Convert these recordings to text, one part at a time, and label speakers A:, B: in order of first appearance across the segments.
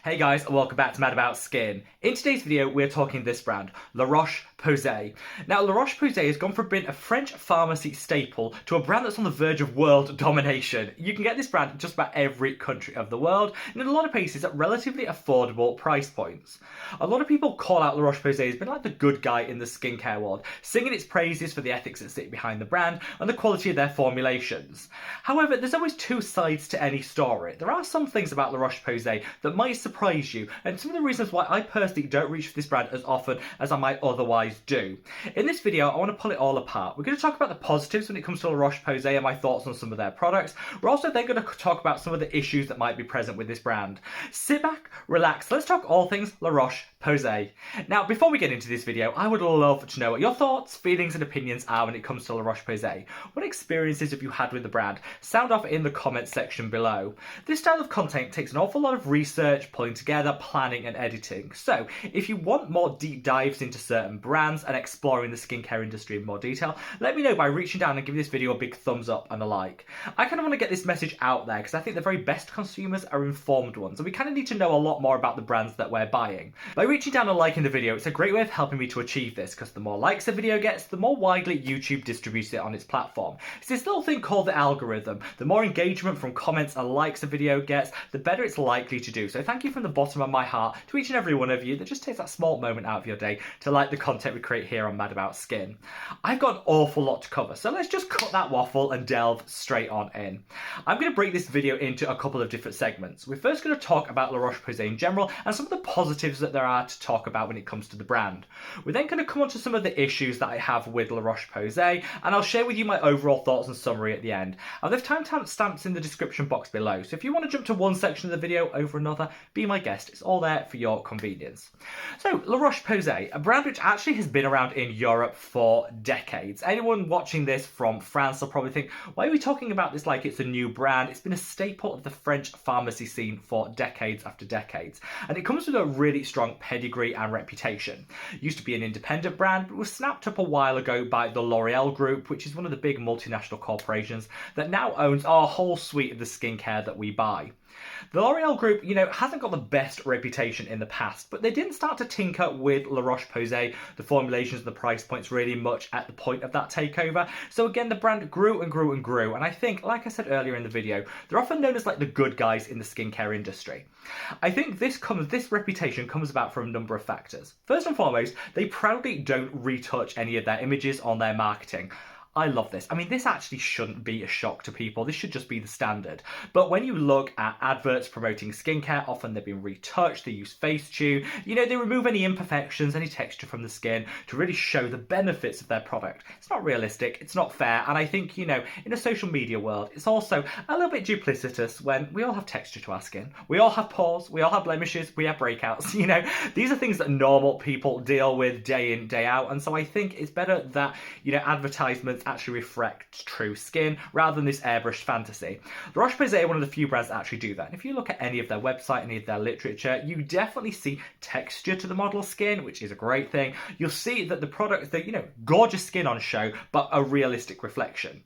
A: Hey guys, and welcome back to Mad About Skin. In today's video, we're talking this brand, Roche Posay. Now, Roche Posay has gone from being a French pharmacy staple to a brand that's on the verge of world domination. You can get this brand in just about every country of the world, and in a lot of places at relatively affordable price points. A lot of people call out Roche Posay as being like the good guy in the skincare world, singing its praises for the ethics that sit behind the brand and the quality of their formulations. However, there's always two sides to any story. There are some things about Roche Posay that might surprise you, and some of the reasons why I personally don't reach for this brand as often as I might otherwise do. In this video, I want to pull it all apart. We're going to talk about the positives when it comes to Roche Posay and my thoughts on some of their products. We're also then going to talk about some of the issues that might be present with this brand. Sit back, relax, let's talk all things Roche Posay. Now, before we get into this video, I would love to know what your thoughts, feelings and opinions are when it comes to Roche Posay. What experiences have you had with the brand? Sound off in the comments section below. This style of content takes an awful lot of research, pulling together, planning and editing. So, if you want more deep dives into certain brands and exploring the skincare industry in more detail, let me know by reaching down and giving this video a big thumbs up and a like. I kind of want to get this message out there because I think the very best consumers are informed ones, and we kind of need to know a lot more about the brands that we're buying. By reaching down and liking the video, it's a great way of helping me to achieve this, because the more likes a video gets, the more widely YouTube distributes it on its platform. It's this little thing called the algorithm. The more engagement from comments and likes a video gets, the better it's likely to do. So thank you from the bottom of my heart to each and every one of you that just takes that small moment out of your day to like the content we create here on Mad About Skin. I've got an awful lot to cover, so let's just cut that waffle and delve straight on in. I'm going to break this video into a couple of different segments. We're first going to talk about Roche Posay in general and some of the positives that there are to talk about when it comes to the brand. We're then going to come on to some of the issues that I have with Roche Posay, and I'll share with you my overall thoughts and summary at the end. I'll leave timestamps in the description box below, so if you want to jump to one section of the video over another, be my guest. It's all there for your convenience. So, Roche Posay, a brand which actually has been around in Europe for decades. Anyone watching this from France will probably think, why are we talking about this like it's a new brand? It's been a staple of the French pharmacy scene for decades after decades, and it comes with a really strong pedigree and reputation. It used to be an independent brand, but was snapped up a while ago by the L'Oreal Group, which is one of the big multinational corporations that now owns our whole suite of the skincare that we buy. The L'Oreal Group, hasn't got the best reputation in the past, but they didn't start to tinker with Roche Posay, the formulations and the price points really much at the point of that takeover. So again, the brand grew and grew and grew, and I think, like I said earlier in the video, they're often known as like the good guys in the skincare industry. I think this reputation comes about from a number of factors. First and foremost, they proudly don't retouch any of their images on their marketing. I love this. I mean, this actually shouldn't be a shock to people. This should just be the standard. But when you look at adverts promoting skincare, often they've been retouched, they use Facetune, they remove any imperfections, any texture from the skin to really show the benefits of their product. It's not realistic, it's not fair, and I think, in a social media world, it's also a little bit duplicitous when we all have texture to our skin. We all have pores, we all have blemishes, we have breakouts, These are things that normal people deal with day in, day out, and so I think it's better that, advertisements actually reflect true skin rather than this airbrushed fantasy. Roche Posay are one of the few brands that actually do that. And if you look at any of their website, any of their literature, you definitely see texture to the model skin, which is a great thing. You'll see that the products, gorgeous skin on show, but a realistic reflection.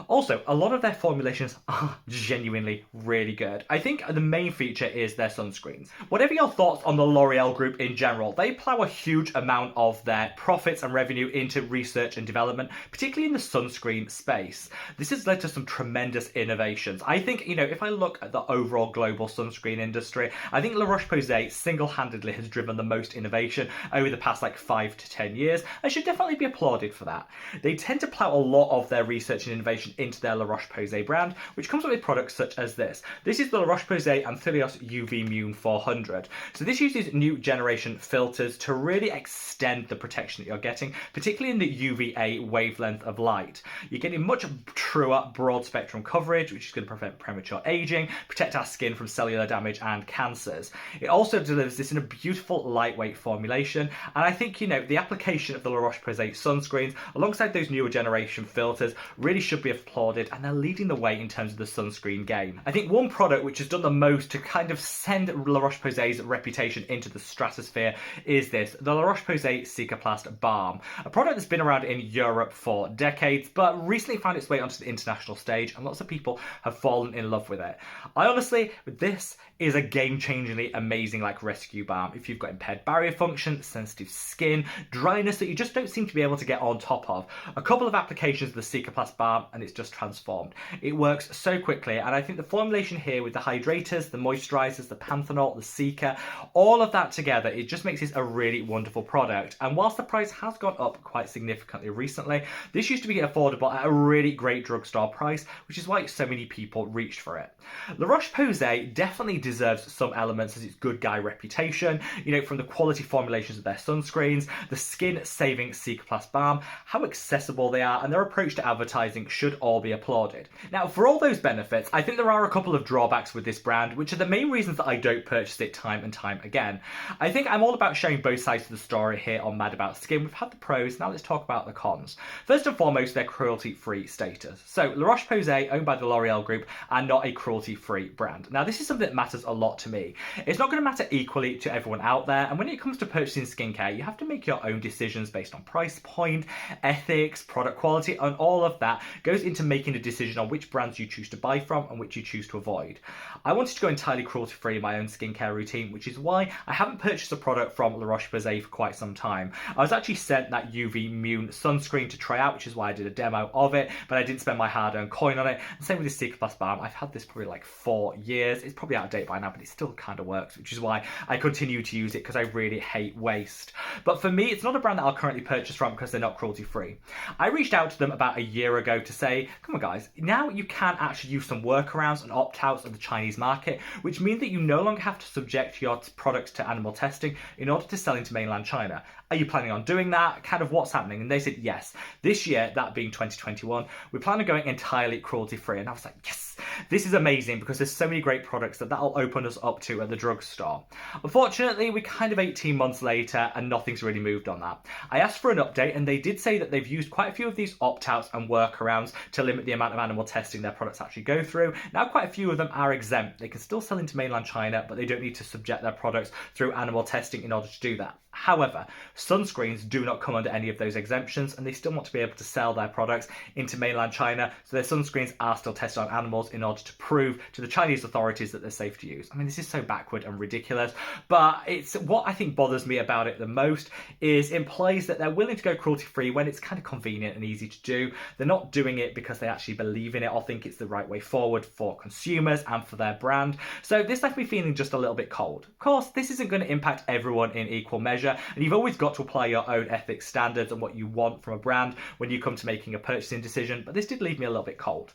A: Also, a lot of their formulations are genuinely really good. I think the main feature is their sunscreens. Whatever your thoughts on the L'Oreal Group in general, they plow a huge amount of their profits and revenue into research and development, particularly in the sunscreen space. This has led to some tremendous innovations. I think, if I look at the overall global sunscreen industry, I think La Roche-Posay single-handedly has driven the most innovation over the past 5 to 10 years, and should definitely be applauded for that. They tend to plow a lot of their research and innovation into their La Roche-Posay brand, which comes up with products such as this. This is the La Roche-Posay Antelios UV Immune 400. So this uses new generation filters to really extend the protection that you're getting, particularly in the UVA wavelength of light. You're getting much truer broad spectrum coverage, which is going to prevent premature aging, protect our skin from cellular damage and cancers. It also delivers this in a beautiful lightweight formulation, and I think, the application of the La Roche-Posay sunscreens alongside those newer generation filters really should be applauded, and they're leading the way in terms of the sunscreen game. I think one product which has done the most to kind of send La Roche-Posay's reputation into the stratosphere is this, the La Roche-Posay Cicaplast Baume, a product that's been around in Europe for decades decades, but recently found its way onto the international stage, and lots of people have fallen in love with it. I honestly, with this, is a game-changingly amazing rescue balm if you've got impaired barrier function, sensitive skin, dryness that you just don't seem to be able to get on top of. A couple of applications of the Cicaplast Baume and it's just transformed. It works so quickly, and I think the formulation here with the hydrators, the moisturizers, the panthenol, the Cica, all of that together, it just makes this a really wonderful product. And whilst the price has gone up quite significantly recently, this used to be affordable at a really great drugstore price, which is why so many people reached for it. La Roche-Posay definitely deserves some elements as its good guy reputation, from the quality formulations of their sunscreens, the skin-saving Cicaplast Balm, how accessible they are, and their approach to advertising should all be applauded. Now, for all those benefits, I think there are a couple of drawbacks with this brand, which are the main reasons that I don't purchase it time and time again. I think I'm all about showing both sides of the story here on Mad About Skin. We've had the pros, now let's talk about the cons. First and foremost, their cruelty-free status. So, La Roche-Posay, owned by the L'Oreal Group, are not a cruelty-free brand. Now, this is something that matters a lot to me. It's not going to matter equally to everyone out there, and when it comes to purchasing skincare, you have to make your own decisions based on price point, ethics, product quality, and all of that goes into making a decision on which brands you choose to buy from and which you choose to avoid. I wanted to go entirely cruelty-free in my own skincare routine, which is why I haven't purchased a product from La Roche-Posay for quite some time. I was actually sent that UV Immune sunscreen to try out, which is why I did a demo of it, but I didn't spend my hard-earned coin on it. And same with the Cicaplast Balm. I've had this probably 4 years. It's probably out of date by now, but it still kind of works, which is why I continue to use it, because I really hate waste. But for me, it's not a brand that I'll currently purchase from because they're not cruelty-free. I reached out to them about a year ago to say, come on guys, now you can actually use some workarounds and opt-outs of the Chinese market, which mean that you no longer have to subject your products to animal testing in order to sell into mainland China. Are you planning on doing that? Kind of what's happening? And they said, yes. This year, that being 2021, we plan on going entirely cruelty-free. And I was like, yes, this is amazing because there's so many great products that'll open us up to at the drugstore. Unfortunately, we're kind of 18 months later and nothing's really moved on that. I asked for an update and they did say that they've used quite a few of these opt-outs and workarounds to limit the amount of animal testing their products actually go through. Now, quite a few of them are exempt. They can still sell into mainland China, but they don't need to subject their products through animal testing in order to do that. However, sunscreens do not come under any of those exemptions and they still want to be able to sell their products into mainland China, so their sunscreens are still tested on animals in order to prove to the Chinese authorities that they're safe to use. I mean, this is so backward and ridiculous, but it's what I think bothers me about it the most is it implies that they're willing to go cruelty-free when it's kind of convenient and easy to do. They're not doing it because they actually believe in it or think it's the right way forward for consumers and for their brand. So this left me feeling just a little bit cold. Of course, this isn't going to impact everyone in equal measure, and you've always got to apply your own ethics standards and what you want from a brand when you come to making a purchasing decision, but this did leave me a little bit cold.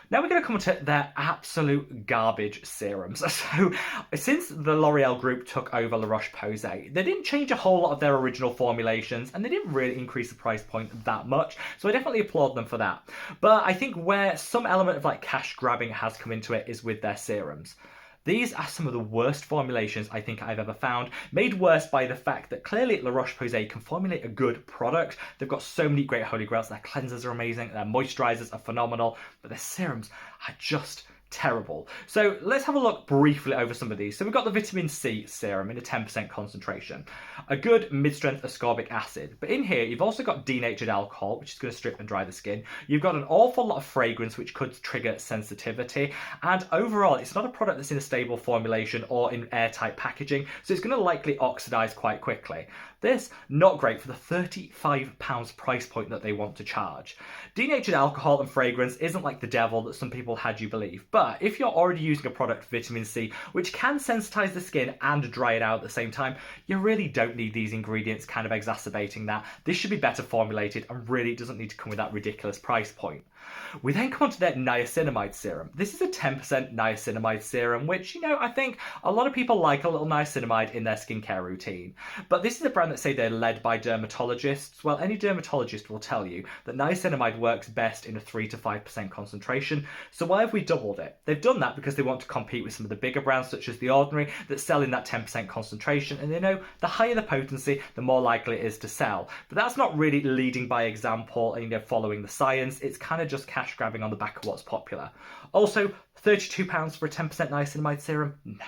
A: Now we're going to come to their absolute garbage serums. So, since the L'Oreal Group took over La Roche-Posay, they didn't change a whole lot of their original formulations, and they didn't really increase the price point that much, so I definitely applaud them for that. But I think where some element of cash grabbing has come into it is with their serums. These are some of the worst formulations I think I've ever found, made worse by the fact that clearly La Roche-Posay can formulate a good product. They've got so many great holy grails. Their cleansers are amazing, their moisturizers are phenomenal, but their serums are just terrible. So let's have a look briefly over some of these. So we've got the vitamin C serum in a 10% concentration, a good mid-strength ascorbic acid, but in here you've also got denatured alcohol, which is going to strip and dry the skin. You've got an awful lot of fragrance, which could trigger sensitivity, and overall it's not a product that's in a stable formulation or in airtight packaging, so it's going to likely oxidize quite quickly. This, not great for the £35 price point that they want to charge. Denatured alcohol and fragrance isn't like the devil that some people had you believe, but if you're already using a product, vitamin C, which can sensitize the skin and dry it out at the same time, you really don't need these ingredients kind of exacerbating that. This should be better formulated and really doesn't need to come with that ridiculous price point. We then come on to their niacinamide serum. This is a 10% niacinamide serum, which, I think a lot of people like a little niacinamide in their skincare routine. But this is a brand that say they're led by dermatologists. Well, any dermatologist will tell you that niacinamide works best in a 3 to 5% concentration. So why have we doubled it? They've done that because they want to compete with some of the bigger brands, such as The Ordinary, that sell in that 10% concentration. And they know the higher the potency, the more likely it is to sell. But that's not really leading by example and, following the science. It's kind of just cash grabbing on the back of what's popular. Also, £32 for a 10% niacinamide serum? No,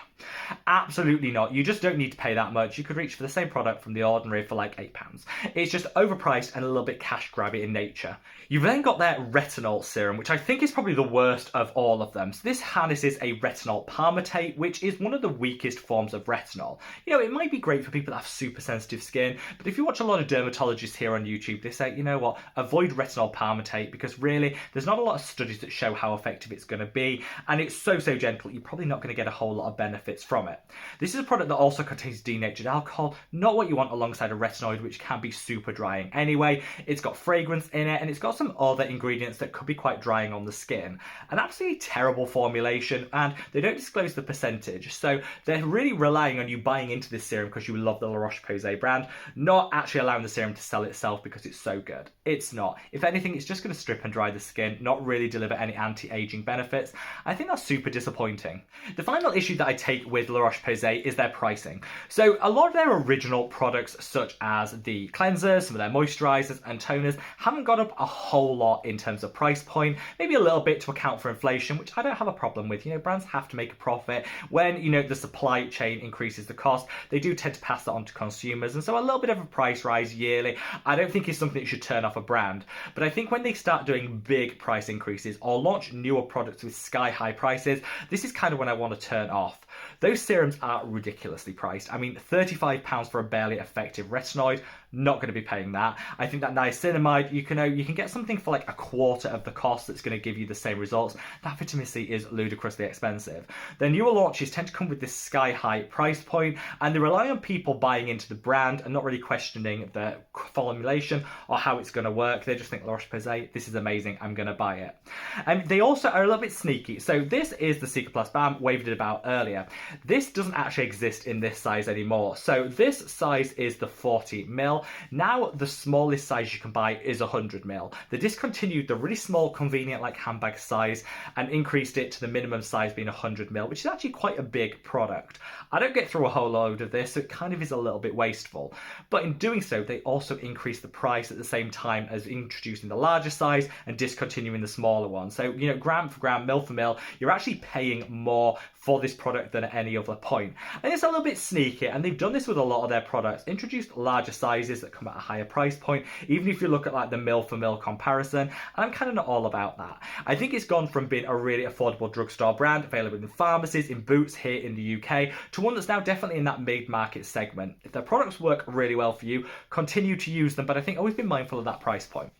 A: absolutely not. You just don't need to pay that much. You could reach for the same product from the ordinary for like £8. It's just overpriced and a little bit cash grabby in nature. You've then got their retinol serum, which I think is probably the worst of all of them. So this harnesses a retinol palmitate, which is one of the weakest forms of retinol. You know, it might be great for people that have super sensitive skin, but if you watch a lot of dermatologists here on YouTube, they say, you know what, avoid retinol palmitate because really there's not a lot of studies that show how effective it's going to be, and it's so gentle, you're probably not going to get a whole lot of benefits from it. This is a product that also contains denatured alcohol, not what you want alongside a retinoid, which can be super drying anyway. It's got fragrance in it, and it's got some other ingredients that could be quite drying on the skin. An absolutely terrible formulation, and they don't disclose the percentage, so they're really relying on you buying into this serum because you love the Roche Posay brand, not actually allowing the serum to sell itself because it's so good. It's not. If anything, it's just going to strip and dry the skin, not really deliver any anti-aging benefits. I think that's super disappointing. The final issue that I take with La Roche-Posay is their pricing. So a lot of their original products, such as the cleansers, some of their moisturizers and toners, haven't gone up a whole lot in terms of price point, maybe a little bit to account for inflation, which I don't have a problem with. You know, brands have to make a profit. When, you know, the supply chain increases the cost, they do tend to pass that on to consumers, and so a little bit of a price rise yearly, I don't think is something that should turn off a brand. But I think when they start doing big price increases or launch newer products with sky-high prices, this is kind of when I want to turn off. Those serums are ridiculously priced. I mean, £35 for a barely effective retinoid, not going to be paying that. I think that niacinamide, you can get something for like a quarter of the cost that's going to give you the same results. That vitamin C is ludicrously expensive. Their newer launches tend to come with this sky-high price point, and they rely on people buying into the brand and not really questioning the formulation or how it's going to work. They just think, La Roche-Posay, this is amazing, I'm going to buy it. And they also are a little bit sneaky. So this is the Cicaplast Baume, waved it about earlier. This doesn't actually exist in this size anymore. So this size is the 40ml. Now the smallest size you can buy is 100ml. They discontinued the really small, convenient like handbag size and increased it to the minimum size being 100ml, which is actually quite a big product. I don't get through a whole load of this, so it kind of is a little bit wasteful. But in doing so, they also increased the price at the same time as introducing the larger size and discontinuing the smaller one. So, you know, gram for gram, mil for mil, you're actually paying more for this product than at any other point. And it's a little bit sneaky, and they've done this with a lot of their products, introduced larger sizes that come at a higher price point, even if you look at like the mil for mil comparison, and I'm kind of not all about that. I think it's gone from being a really affordable drugstore brand, available in pharmacies, in Boots here in the UK, to one that's now definitely in that mid-market segment. If their products work really well for you, continue to use them, but I think always be mindful of that price point.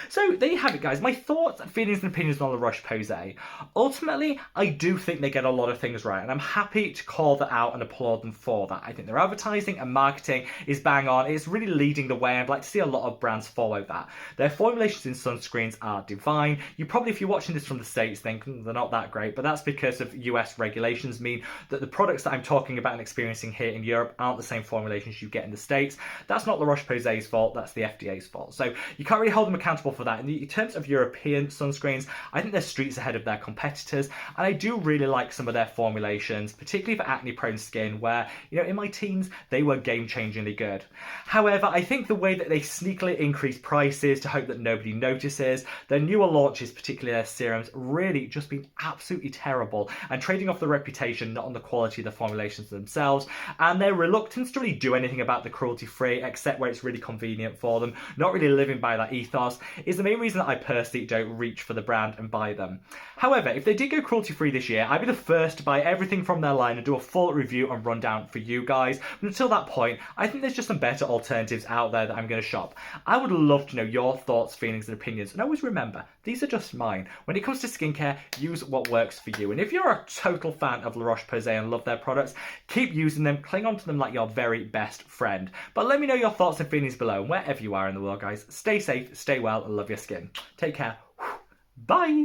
A: So there you have it, guys. My thoughts, feelings and opinions on La Roche-Posay. Ultimately, I do think they get a lot of things right, and I'm happy to call that out and applaud them for that. I think their advertising and marketing is bang on. It's really leading the way. I'd like to see a lot of brands follow that. Their formulations in sunscreens are divine. You probably, if you're watching this from the States, think they're not that great, but that's because of US regulations mean that the products that I'm talking about and experiencing here in Europe aren't the same formulations you get in the States. That's not La Roche-Posay's fault, that's the FDA's fault. So you can't really hold them accountable for that. In terms of European sunscreens, I think they're streets ahead of their competitors, and I do really like some of their formulations, particularly for acne-prone skin, where, you know, in my teens, they were game-changingly good. However, I think the way that they sneakily increase prices to hope that nobody notices, their newer launches, particularly their serums, really just been absolutely terrible, and trading off the reputation, not on the quality of the formulations themselves, and their reluctance to really do anything about the cruelty-free, except where it's really convenient for them, not really living by that ethos, is the main reason that I personally don't reach for the brand and buy them. However, if they did go cruelty-free this year, I'd be the first to buy everything from their line and do a full review and rundown for you guys. But until that point, I think there's just some better alternatives out there that I'm going to shop. I would love to know your thoughts, feelings and opinions, and always remember, these are just mine. When it comes to skincare, use what works for you. And if you're a total fan of La Roche-Posay and love their products, keep using them, cling on to them like your very best friend. But let me know your thoughts and feelings below, and wherever you are in the world, guys, stay safe, stay well, and love your skin. Take care. Bye!